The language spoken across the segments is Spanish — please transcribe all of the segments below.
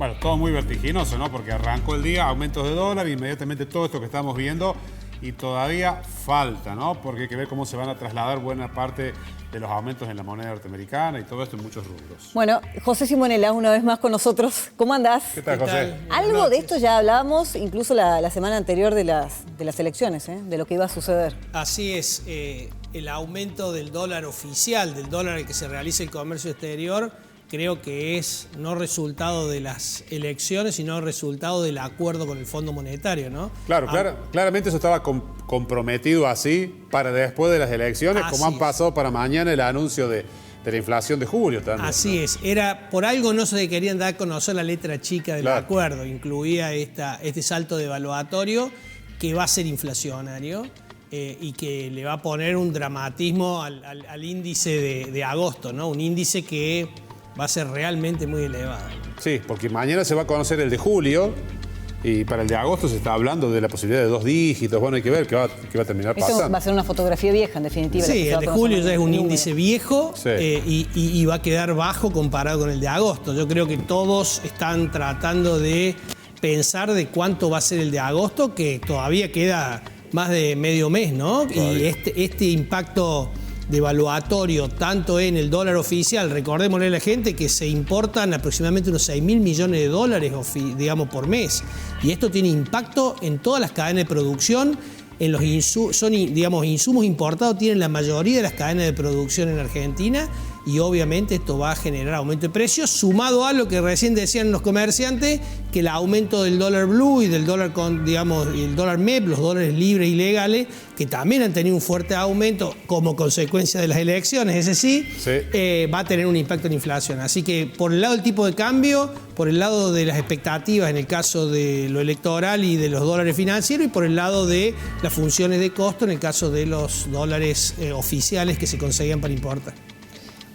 Bueno, todo muy vertiginoso, ¿no? Porque arrancó el día, aumentos de dólar, inmediatamente todo esto que estamos viendo y todavía falta, ¿no? Porque hay que ver cómo se van a trasladar buena parte de los aumentos en la moneda norteamericana y todo esto en muchos rubros. Bueno, José Simonella, una vez más con nosotros. ¿Cómo andás? ¿Qué tal, José? Algo de esto ya hablábamos incluso la semana anterior de las elecciones, de lo que iba a suceder. Así es, el aumento del dólar oficial, del dólar en que se realiza el comercio exterior, creo que es no resultado de las elecciones, sino resultado del acuerdo con el Fondo Monetario, ¿no? Claro, claramente eso estaba comprometido así para después de las elecciones, como han pasado para mañana el anuncio de la inflación de julio también. Así es, por algo no se querían dar a conocer la letra chica del acuerdo, incluía este salto devaluatorio que va a ser inflacionario y que le va a poner un dramatismo al índice de agosto, ¿no? Un índice que va a ser realmente muy elevado. Sí, porque mañana se va a conocer el de julio y para el de agosto se está hablando de la posibilidad de 2 dígitos. Bueno, hay que ver qué va a terminar pasando. Eso va a ser una fotografía vieja, en definitiva. Sí, el de julio ya es un índice viejo y va a quedar bajo comparado con el de agosto. Yo creo que todos están tratando de pensar de cuánto va a ser el de agosto, que todavía queda más de medio mes, ¿no? Todavía. Y este impacto devaluatorio, tanto en el dólar oficial, recordémosle a la gente que se importan aproximadamente unos 6.000 millones de dólares, digamos, por mes. Y esto tiene impacto en todas las cadenas de producción, en los insumos importados tienen la mayoría de las cadenas de producción en Argentina y obviamente esto va a generar aumento de precios, sumado a lo que recién decían los comerciantes, que el aumento del dólar blue y del dólar y el dólar MEP, los dólares libres y legales, que también han tenido un fuerte aumento como consecuencia de las elecciones, ese sí, va a tener un impacto en inflación. Así que por el lado del tipo de cambio, por el lado de las expectativas en el caso de lo electoral y de los dólares financieros, y por el lado de las funciones de costo en el caso de los dólares oficiales que se conseguían para importar.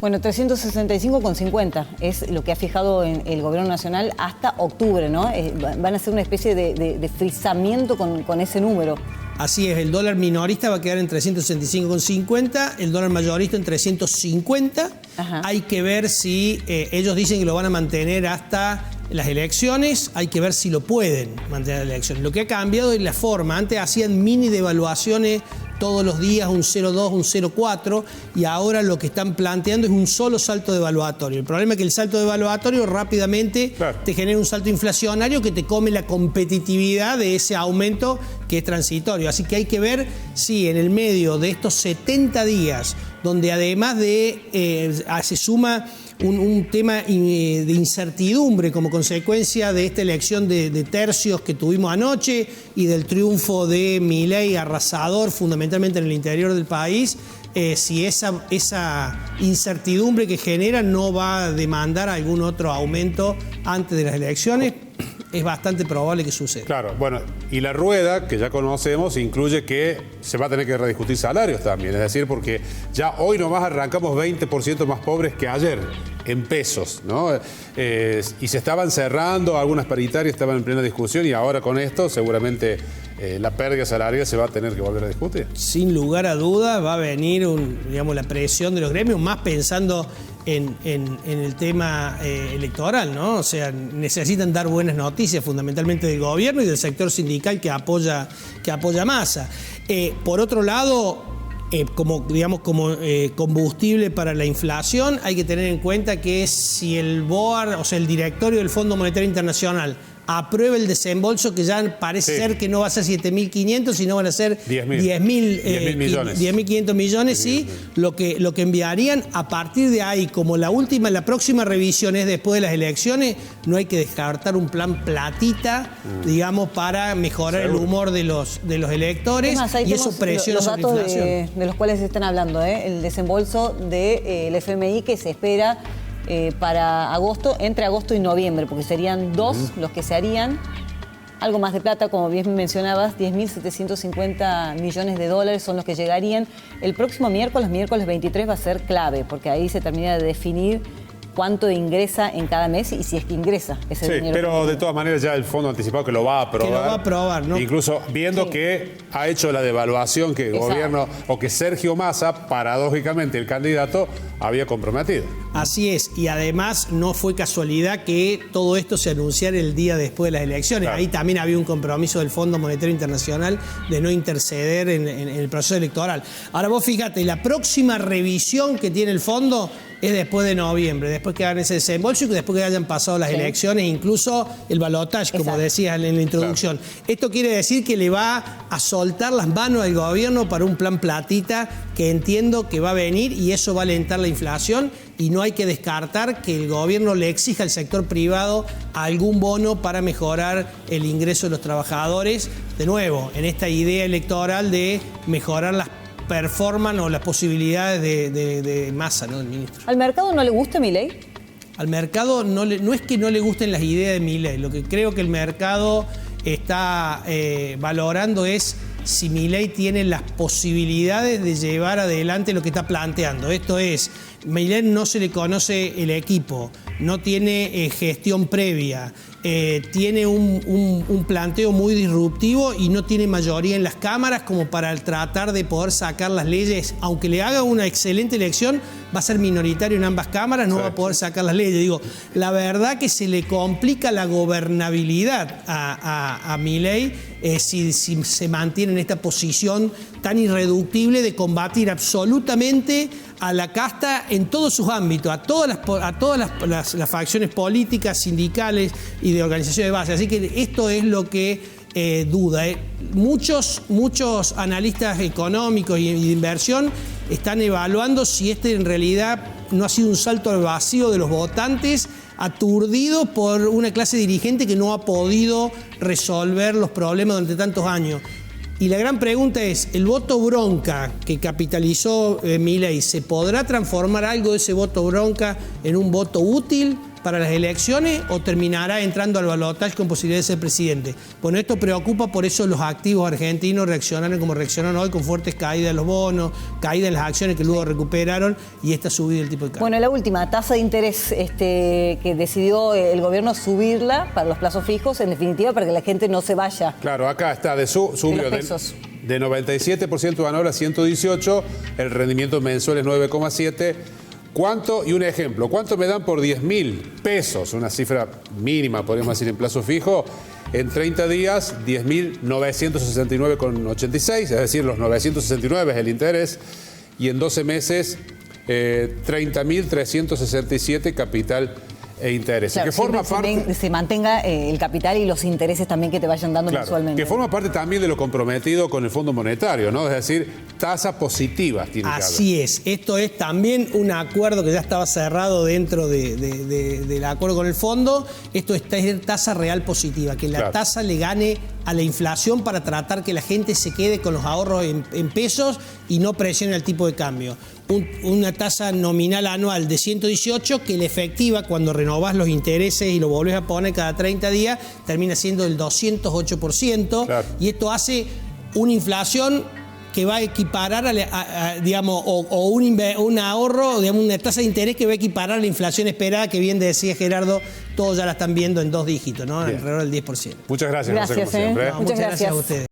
Bueno, 365,50 es lo que ha fijado el gobierno nacional hasta octubre, ¿no? Van a ser una especie de frisamiento con ese número. Así es, el dólar minorista va a quedar en 365,50, el dólar mayorista en 350. Ajá. Hay que ver si ellos dicen que lo van a mantener hasta las elecciones, hay que ver si lo pueden mantener las elecciones. Lo que ha cambiado es la forma. Antes hacían mini devaluaciones todos los días, un 0,2, un 0,4, y ahora lo que están planteando es un solo salto devaluatorio. El problema es que el salto devaluatorio rápidamente te genera un salto inflacionario que te come la competitividad de ese aumento que es transitorio. Así que hay que ver si en el medio de estos 70 días, donde además se suma un tema de incertidumbre como consecuencia de esta elección de tercios que tuvimos anoche y del triunfo de Milei arrasador fundamentalmente en el interior del país, si esa incertidumbre que genera no va a demandar algún otro aumento antes de las elecciones, es bastante probable que suceda. Claro, bueno, y la rueda que ya conocemos incluye que se va a tener que rediscutir salarios también, es decir, porque ya hoy nomás arrancamos 20% más pobres que ayer, en pesos, ¿no? Y se estaban cerrando, algunas paritarias estaban en plena discusión y ahora con esto seguramente la pérdida salarial se va a tener que volver a discutir. Sin lugar a dudas va a venir la presión de los gremios, más pensando en el tema electoral, ¿no? O sea, necesitan dar buenas noticias fundamentalmente del gobierno y del sector sindical que apoya a Massa. Por otro lado, como combustible para la inflación, hay que tener en cuenta que si el BOAR, o sea, el directorio del Fondo Monetario Internacional, aprueba el desembolso, que ya parece ser que no va a ser 7.500, sino van a ser 10.500 millones, sí, lo que enviarían. A partir de ahí, como la próxima revisión es después de las elecciones, no hay que descartar un plan platita, digamos, para mejorar el humor de los electores, más, y eso presiona sobre la inflación. De los cuales se están hablando, el desembolso del FMI que se espera para agosto, entre agosto y noviembre, porque serían 2 los que se harían. Algo más de plata, como bien mencionabas, 10.750 millones de dólares son los que llegarían. El próximo miércoles 23, va a ser clave, porque ahí se termina de definir cuánto ingresa en cada mes y si es que ingresa ese dinero. Pero de todas maneras ya el fondo anticipado que lo va a aprobar. Que lo va a aprobar, ¿no? Incluso viendo que ha hecho la devaluación que el gobierno, o que Sergio Massa, paradójicamente el candidato, había comprometido. Así es, y además no fue casualidad que todo esto se anunciara el día después de las elecciones. Claro. Ahí también había un compromiso del Fondo Monetario Internacional de no interceder en el proceso electoral. Ahora vos fíjate, la próxima revisión que tiene el fondo es después de noviembre, después que hagan ese desembolso y después que hayan pasado las elecciones, incluso el balotaje, como decías en la introducción. Claro. Esto quiere decir que le va a soltar las manos al gobierno para un plan platita que entiendo que va a venir y eso va a alentar la inflación y no hay que descartar que el gobierno le exija al sector privado algún bono para mejorar el ingreso de los trabajadores, de nuevo, en esta idea electoral de mejorar las performance o las posibilidades de Massa, ¿no? Del ministro. ¿Al mercado no le gusta Milei? Al mercado no es que no le gusten las ideas de Milei. Lo que creo que el mercado está valorando es si Milei tiene las posibilidades de llevar adelante lo que está planteando. Esto es, Milei no se le conoce el equipo, no tiene gestión previa, tiene un planteo muy disruptivo y no tiene mayoría en las cámaras como para tratar de poder sacar las leyes. Aunque le haga una excelente elección, va a ser minoritario en ambas cámaras, no va a poder sacar las leyes. Digo, la verdad que se le complica la gobernabilidad a Milei si se mantiene en esta posición tan irreductible de combatir absolutamente a la casta en todos sus ámbitos, a todas las facciones políticas, sindicales y de organizaciones de base. Así que esto es lo que duda. Muchos analistas económicos y de inversión están evaluando si este en realidad no ha sido un salto al vacío de los votantes aturdidos por una clase dirigente que no ha podido resolver los problemas durante tantos años. Y la gran pregunta es, ¿el voto bronca que capitalizó Milei, se podrá transformar algo de ese voto bronca en un voto útil para las elecciones o terminará entrando al balotaje con posibilidad de ser presidente? Bueno, esto preocupa, por eso los activos argentinos reaccionaron como reaccionaron hoy, con fuertes caídas en los bonos, caídas en las acciones que luego recuperaron y esta subida del tipo de cambio. Bueno, la última tasa de interés que decidió el gobierno subirla para los plazos fijos, en definitiva, para que la gente no se vaya. Claro, acá está, subió de 97% anual a 118%, el rendimiento mensual es 9,7%. ¿Cuánto? Y un ejemplo, ¿cuánto me dan por 10.000 pesos? Una cifra mínima, podríamos decir, en plazo fijo. En 30 días, 10.969,86, es decir, los 969 es el interés. Y en 12 meses, 30.367 capital e intereses. Claro, que forma parte, se mantenga el capital y los intereses también que te vayan dando mensualmente. Que forma parte también de lo comprometido con el Fondo Monetario, ¿no? Es decir, tasas positivas tiene que haber. Así es. Esto es también un acuerdo que ya estaba cerrado dentro del acuerdo con el fondo. Esto es tasa real positiva, que la tasa le gane a la inflación para tratar que la gente se quede con los ahorros en pesos y no presione el tipo de cambio. Una tasa nominal anual de 118 que la efectiva, cuando renovás los intereses y lo volvés a poner cada 30 días, termina siendo del 208%. Claro. Y esto hace una inflación que va a equiparar digamos, un ahorro, digamos, una tasa de interés que va a equiparar a la inflación esperada, que bien decía Gerardo, todos ya la están viendo en 2 dígitos, ¿no? Alrededor del 10%. Muchas gracias, José, como siempre. No, muchas gracias a ustedes.